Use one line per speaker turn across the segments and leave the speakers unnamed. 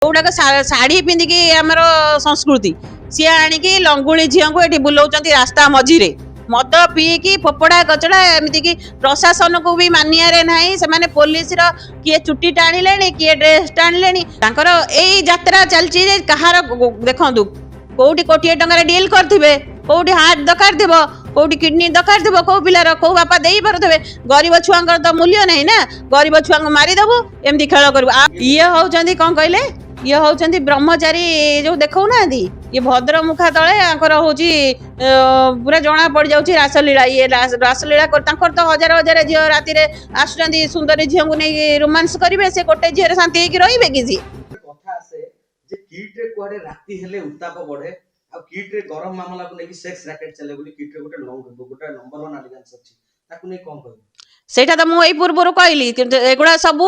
जोड़ाक शाढ़ी पिंधिकी आमर संस्कृति सी आणिकी लंगुली झील को ये बुलाऊं रास्ता मझीरे मद पीकी फोपड़ा कचड़ा एमती प्रशासन को भी मानियारे नहीं से पुलिस किए चुट्टी टाणिले किए ड्रेस टाणिले यही यात्रा चलती कहार देखु कौटी कोटी टकर डील करेंगे कौटी हार्ट दरकार थी कौटी किडनी दरकार थी कौ पिलार कौ बापा दे पारे गरीब छुआ तो मूल्य नहीं ना गरीब छुआ को मारिदेबू एमती खेल करूँ ये हूँ कौन कहले ये हूँ ब्रह्मचारी जो देखो ना ये भद्र मुखा तले हूँ पूरा जना पड़ जाऊँ रासलीला ये रासलीला तो हजार हजार झील राति आसुँच सुंदरी झील को नहीं रोमांस करेंगे से गोटे झील शांति रे कि
उत्ताप बढ़े किट्रे गरम मामला को लेकिन सेक्स रैकेट चले बोली किट्रे गोटे नंबर 1 एलिगेंस अछि ताकू नै कोन कहबो
सेटा तो मुझे पूर्व कहली एगुड़ा सब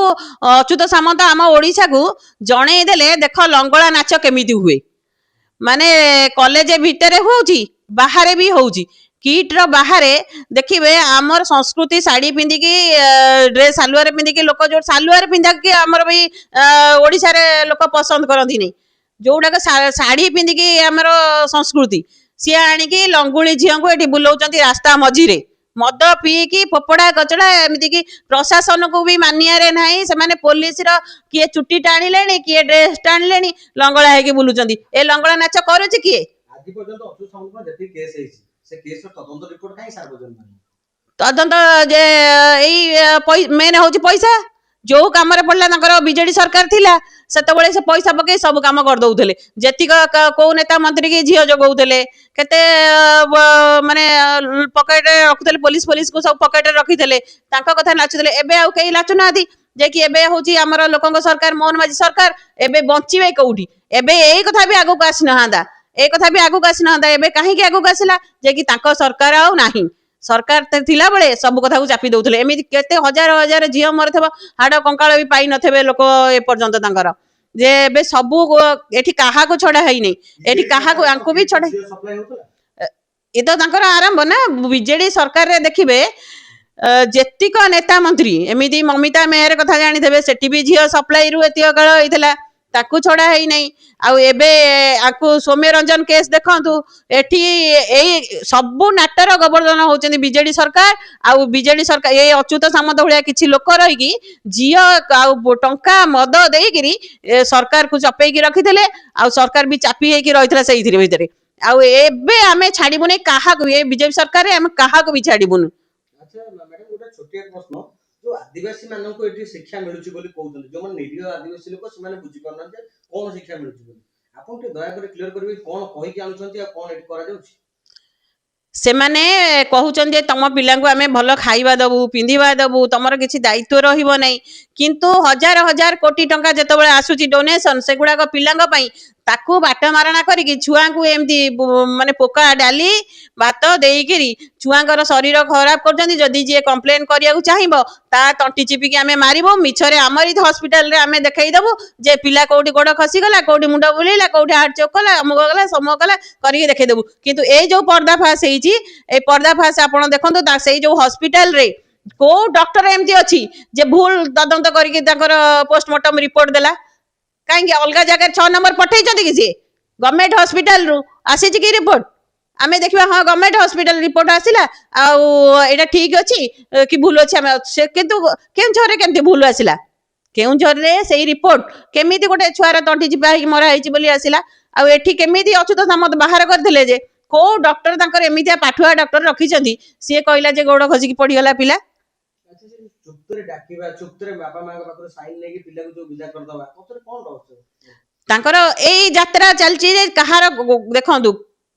अच्युत सामंत आम ओडिशा को जणे देले देख लंगला नाच केमिति हुए माने कॉलेज भितर होउची बाहर भी होउची किट रो बाहर देखिए आमर संस्कृति साड़ी पिंधिकी ड्रेस सालुआर पिंधिकी लोक जो सालुआर पिंधा कि आमर भी ओडिशा रे लोक पसंद करती नहीं जोड़ाक शाढ़ी पिंधिकी आमर संस्कृति सी आणिकी लंगुली झील को ये बुलाऊं रास्ता मझीरे मद पीकी फोपड़ा कचड़ा एमती प्रशासन को भी मानियारे नहीं से पुलिस किए चुट्टी टाणिले किए ड्रेस टाणिले लंगला है बुलूं ए लंगला नाच करुच्ची किए
आज पर्यंत अच्युत सामंत जति केस है से केस तदंत रिपोर्ट काई सार्वजनिक
तदंत जे एई मेन होची पैसा जो काम पड़ा बीजेडी सरकार थिला से पैसा पकई सब काम कर दउथले जेतिक को नेता मंत्री की झील जगौले केते माने पकेट रखुले पुलिस पुलिस को सब पकेट रखिले कथा नाचुले एबे आउ कई नाचु ना जे कि एबे होची हमर लोकंक सरकार मोहन माझी सरकार एबे बंचिबे कौटी एबे एई कथा भी आगु आसी नहांदा ए कथा भी आगु आसी नहांदा एबे काहे कि आगु आसिला जे कि तांको सरकार आउ नाही सरकार थिला बेले सब कथा को चापी दउथले एमिति केते हजार हजार झील मरथबो हाड़ कंकाल भी पाई नथबे लोक ए पर्यंत तांकर जे बे सबु एठी काहा को छडा है नै एठी काहा को आंको भी छडा ये तो तांकर आरंभ ना बीजेडी सरकार रे देखिबे जेतिक नेता मंत्री एमिति ममिता मेयर कथा जानि देबे सेठी भी झील सप्लाई रु एतिक काल होइतला ताकू छड़ा है नहीं आउ एबे आकु सौम्य रंजन केस देखंतु एठी एई सबु नाटर गोवर्धन होचंदी बीजेडी सरकार आउ बीजेडी सरकार ए अच्युत सामंत भलिया किछि लोक रही कि जियो आउ टंका मद देइकिरी सरकार को चपेई की रखिथिले आउ सरकार भी चापी हेकी रहितला सेइथिरे भितरे आउ एबे आमे छाडिबुनी काहा को ए बीजेपी सरकार रे आमे काहा को भी छाडिबुनी।
अच्छा मैडम गोटे छोटिया प्रश्न जो आदिवासी मानन को एठी शिक्षा मिलुची बोली कहउछन जो मन निरीह आदिवासी लोक से माने बुझी परना जे कोन शिक्षा मिलुची बोली आपन के दया करे क्लियर करबे कोन कहि के आनुछंती आ कोन एठी करा जाउची
से माने कहउछन जे तम पिला को आमे भलो खाइबा दबु पिंधिबा दबु तमर किछि दायित्व रहिबो नै किंतु हजार हजार कोटी टंका जतबेले आसुची डोनेशन सेगुडा को पिलांग पई ताकू बाट मारणा करी छुआ को एमती माने पोका डाली भात देइकिरी छुआंकर शरीर खराब करजंदी जदी जे कंप्लेन करिया चाहिबो ता तंटी चिपिकी आमे मारिबो मिछरे हमरी हॉस्पिटल रे आमे देखाई देबो जे पिला कोठी गोड़ खसी गला कोठी मुंड बुलेला कोठी हार्ट चोक कला अमुक गला समो कला करी देखाई देबो किंतु ए जो पर्दाफाश हेची ए पर्दाफाश आपण देखंतु ता सेई जो हॉस्पिटल रे को डॉक्टर एमती अछि जे भूल तदंत करिके ताकर पोस्टमार्टम रिपोर्ट देला कहीं अलग जगह 6 नंबर पठे कि गवर्नमेंट हॉस्पिटल रु आसी कि रिपोर्ट आमे देखिबा हाँ गवर्नमेंट हॉस्पिटल रिपोर्ट आसिला आउ एटा ठीक अछि कि भूल अछि आमे किंतु केउझर रे केमती भूल आसिला केउझर रे सेही रिपोर्ट केमिति गोटे छुआर तंटी चिपा मरा हेछि बोली आसिला आउ एठी केमिति अच्युत सामंत बाहर करथिले जे को डॉक्टर तांकर एमितिया पाठुआ डॉक्टर रखिचंदी से कहला जे गोड़ खसी कि पड़ी गला पिला
चुप्तरे डाकिबा चुप्तरे बापा मां के पाखरे साइन लेके पिला को जो विदा कर दबा ओतरे कोन रहछ
तांकर एई यात्रा चलची जे कहार देखंतु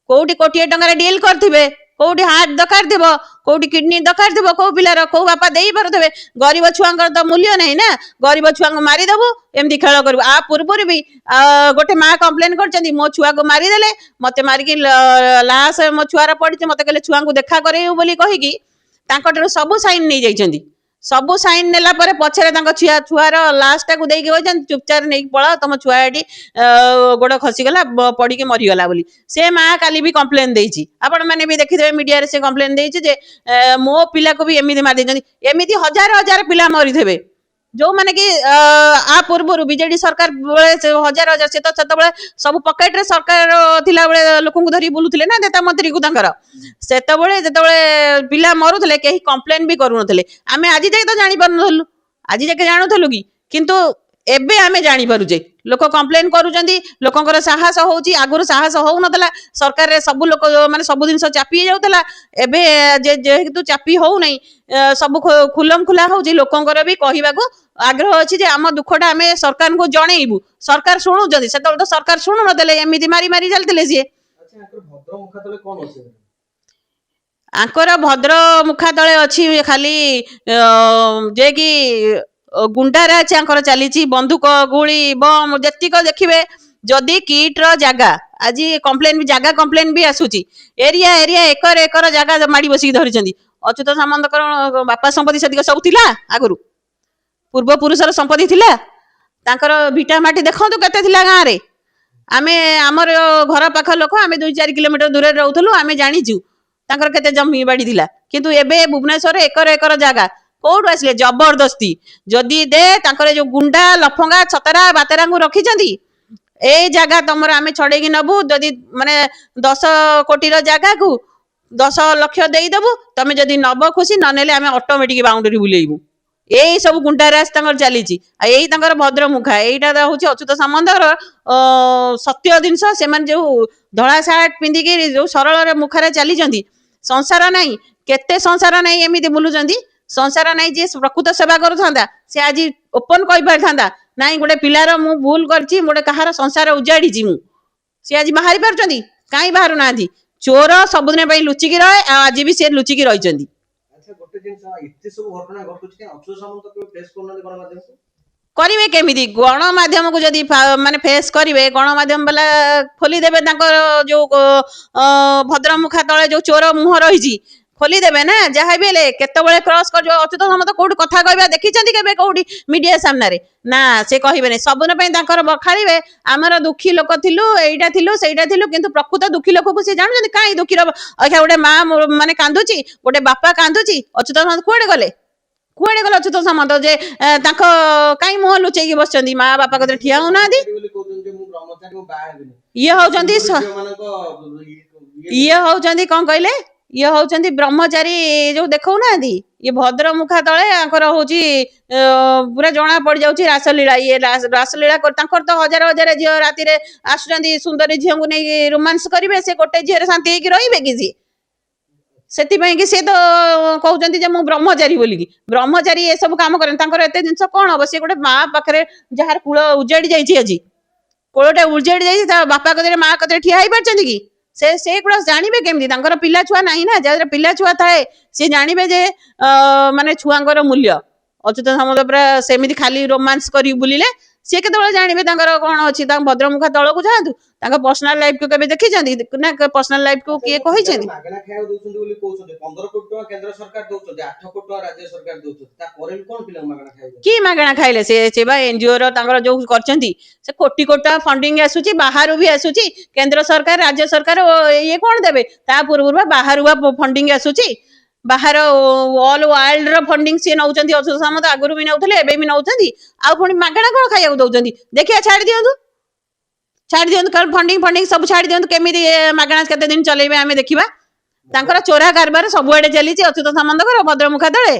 कौटी कोटी टकर डील करथिबे कौटी हार्ट दरकार थी कौटी किडनी दरकार थी कौ पिलार कौ बापा दे पारे गरीब छुआ तो मूल्य नहीं ना गरीब छुआ को मारिदेबू एमती खेल करू आ पूर्व भी गोटे माँ कंप्लेन कर मो छुआ को मारिदेले मत मारिकी लाश मो छुआर पड़ी मत कहले छुआ को देखा करेबू बोली कहीकि सबू साइन नहीं जाइछंती सबू साइन नेला परे पछरे छुआ छुआर लाशटा को देके कहछन चुपचाप नहीं पळा तुम छुआ एटी गोड़ खसीगला पड़ी के मरीगला बोली से माँ काली भी कंप्लेन देइछि आपण माने भी देखिदेबे मीडिया रे से कंप्लेन देइछि जे मो पिला को भी एमिति मार देइछंती एमिति हजार हजार पिला मरी थेबे जो माने कि आ पूर्व बीजेडी सरकार हजार हजार से तो सब पकेट रे सरकार थिला बेले लोकन धरी बुलुथिले ना नेता मंत्री को तांकर सेतबेले जेतबेले पिला मरुथिले केही कंप्लेन भी करू नथिले आमे आज जाय तो जानि परनथलु आज जाके जानुथलु कि किंतु एबे आमे जानि पारुजे लोक कंप्लेन करूचंदी लोकंकर साहस होउची आगुर साहस होउ नथला सरकार रे सब लोक माने सब दिन चापी जाउथला एबे जेहेतु चापी होउ नै सब खुलम खुला होउची लोकंकर भी कहिबाको आग्रह अछि जे आम दुखटा आमे सरकार को जणैबु सरकार सुनुचंदी सेतबेले तो सरकार सुनु नदेले एमिति मारी मारी चलतिले सिए
अच्छा आकर भद्र मुखा तले कोन अछि
आंकर भद्र मुखा तले अछि खाली जे कि गुंडाराज आंकर चलीची बंदूक गुली बम जतिक देखिबे जदि किट रो जगह आज कंप्लेन भी जगह कंप्लेन भी आसुची एरिया एरिया एकर एकर जगह माड़ी बसी धरिचंदी अच्युत सामंतकर बापा संपत्ति सदिक सब थिला आगुरु पूर्व पुरुषर संपत्ति थिला तांकर भिटा माटी देखंतु केते थिला गां रे आमे हमर घर पाख लोक आमे 2-4 किलोमीटर दूर रे रहउथलु आमे जानिचु तांकर केते जमी बाड़ी थिला किंतु एबे भुवनेश्वर एकर एकर जगह कोड आसले जबरदस्ती जदि दे तांकर जो गुंडा लफंगा छतरा बातेरा को रखिचंदी ए जगह तमर आमे छडेगी नबु जदि माने 10 कोटी रो जगह को 10 लाख देई देबु तमे जदि नब खुशी न नेले आमे ऑटोमेटिक बाउंड्री बुलेइबु एई सब गुंडा राज तांकर चलीची आ एई तांकर भद्र मुखा एईटा होची अच्युत सामंतर सत्य जिनस से माने जो धळा शर्ट पिंदी के जो सरल रे मुखारे चलीचंदी संसार नाही केते संसार नाही एमिति बुलुचंदी संसार नाही जे प्रकृत सेवा करूथांदा से आज ओपन कहि पारथांदा नाही गोटे पिलार मु भूल करची गोटे कहार संसार उजाड़ीची मु से आज बाहरी पारचंदी काई बाहरु नांदी चोर सबदिन पई लुचि की रहे आज भी से लुचि की रहिचंदी
अच्छा गोटे दिन इत्ते सब घटना घटुची के अच्युत सामंत को फेस करना गण माध्यम को
करिवे केमिति गणमाध्यम को जदि माने फेस करिवे गणमाध्यम वाला खोली देबे तांकर जो भद्रमुखा तळे जो चोर मुह रहिची खोली देबे ना जहा भी ले केतबेले क्रॉस कर जो अच्युत सामंत कोठी कथा कहबा देखिचंदी केबे कोठी मीडिया सामने रे ना से कहिबे नै सबन पई तांकर बखाळिवे हमर दुखी लोक थिलु एइटा थिलु सेइटा थिलु किंतु प्रकृत दुखी लोक को से जानजंदी काई दुखी रो अच्छा गोटे मां माने कांदुची गोटे बापा कांदुची अच्युत सामंत कोडे गले अच्युत सामंत जे तांको काई मुह लुचेकी बसचंदी मां बापा कते ठिया होनादी ये होचंदी ये होचंदी कोन कहले ये होचंदी ब्रह्मचारी जो देखौ ना दी ये भद्र मुखा तळे आंकर होची पूरा जणा पड़ जाउची रासलीला ये रासलीला कर तांकर तो हजार हजार झियो राती रे आसुचंदी सुंदरी झियो को नै रोमांस करिवे से गोटे झियो रे शांति हेकी रहिबे कि जी सेति पई कि से तो कहउचंदी जे मु ब्रह्मचारी बोली कि ब्रह्मचारी ए सब काम करन तांकर एते जिंस कोन हो से गोटे मां पाखरे जहार कुळ उजाडी जाईची अजी कोळटे उजाडी जाईची ता बापा कदरे मां कदरे ठिया होई परचंदी कि से गुड़ा जानवे केमती तांकर पिला छुआ नाही ना जहार पिला छुआ थाए से जानवे जे माने छुआंकर मूल्य अच्युत सामंत पूरा सेमिति खाली रोमांस करी बुलिले सी केतबेले जानवे तांकर कोन अछि तां भद्रमुखा तळ को जांतु तांकर पर्सनल लाइफ को केबे देखि जंदी ना पर्सनल लाइफ को किए कहि जंदी
मागना खाया दोछंदी बोली कहउछंदी 15 कोटी टका केंद्र सरकार दोछंदी 8 कोटी टका राज्य सरकार दोछंदी ता करे कोन पिला मागना खाया
की मागना खाइले से बा एनजीओ रो तांकर जो करचंदी से कोटी कोटा फंडिंग आसुची बाहरु भी आसुची केंद्र सरकार राज्य सरकार ये कोन देबे ता पूर्व बाहरु फंडिंग आसुची बाहर ऑल वर्ल्ड रो फंडिंग से नउचंदी अच्युत सामंत आगुरु भी नउथले एबे भी नउचंदी आ पुनी मागना कोन खाया दउचंदी देखिया छाड़ दियंतु कर फंडिंग सब छाड़ दियंतु केमिति मागना केते दिन चलेबे आमे देखिबा तांकर चोरा कारबार सब आडे चलीची अच्युत सामंत भद्रमुखा तळे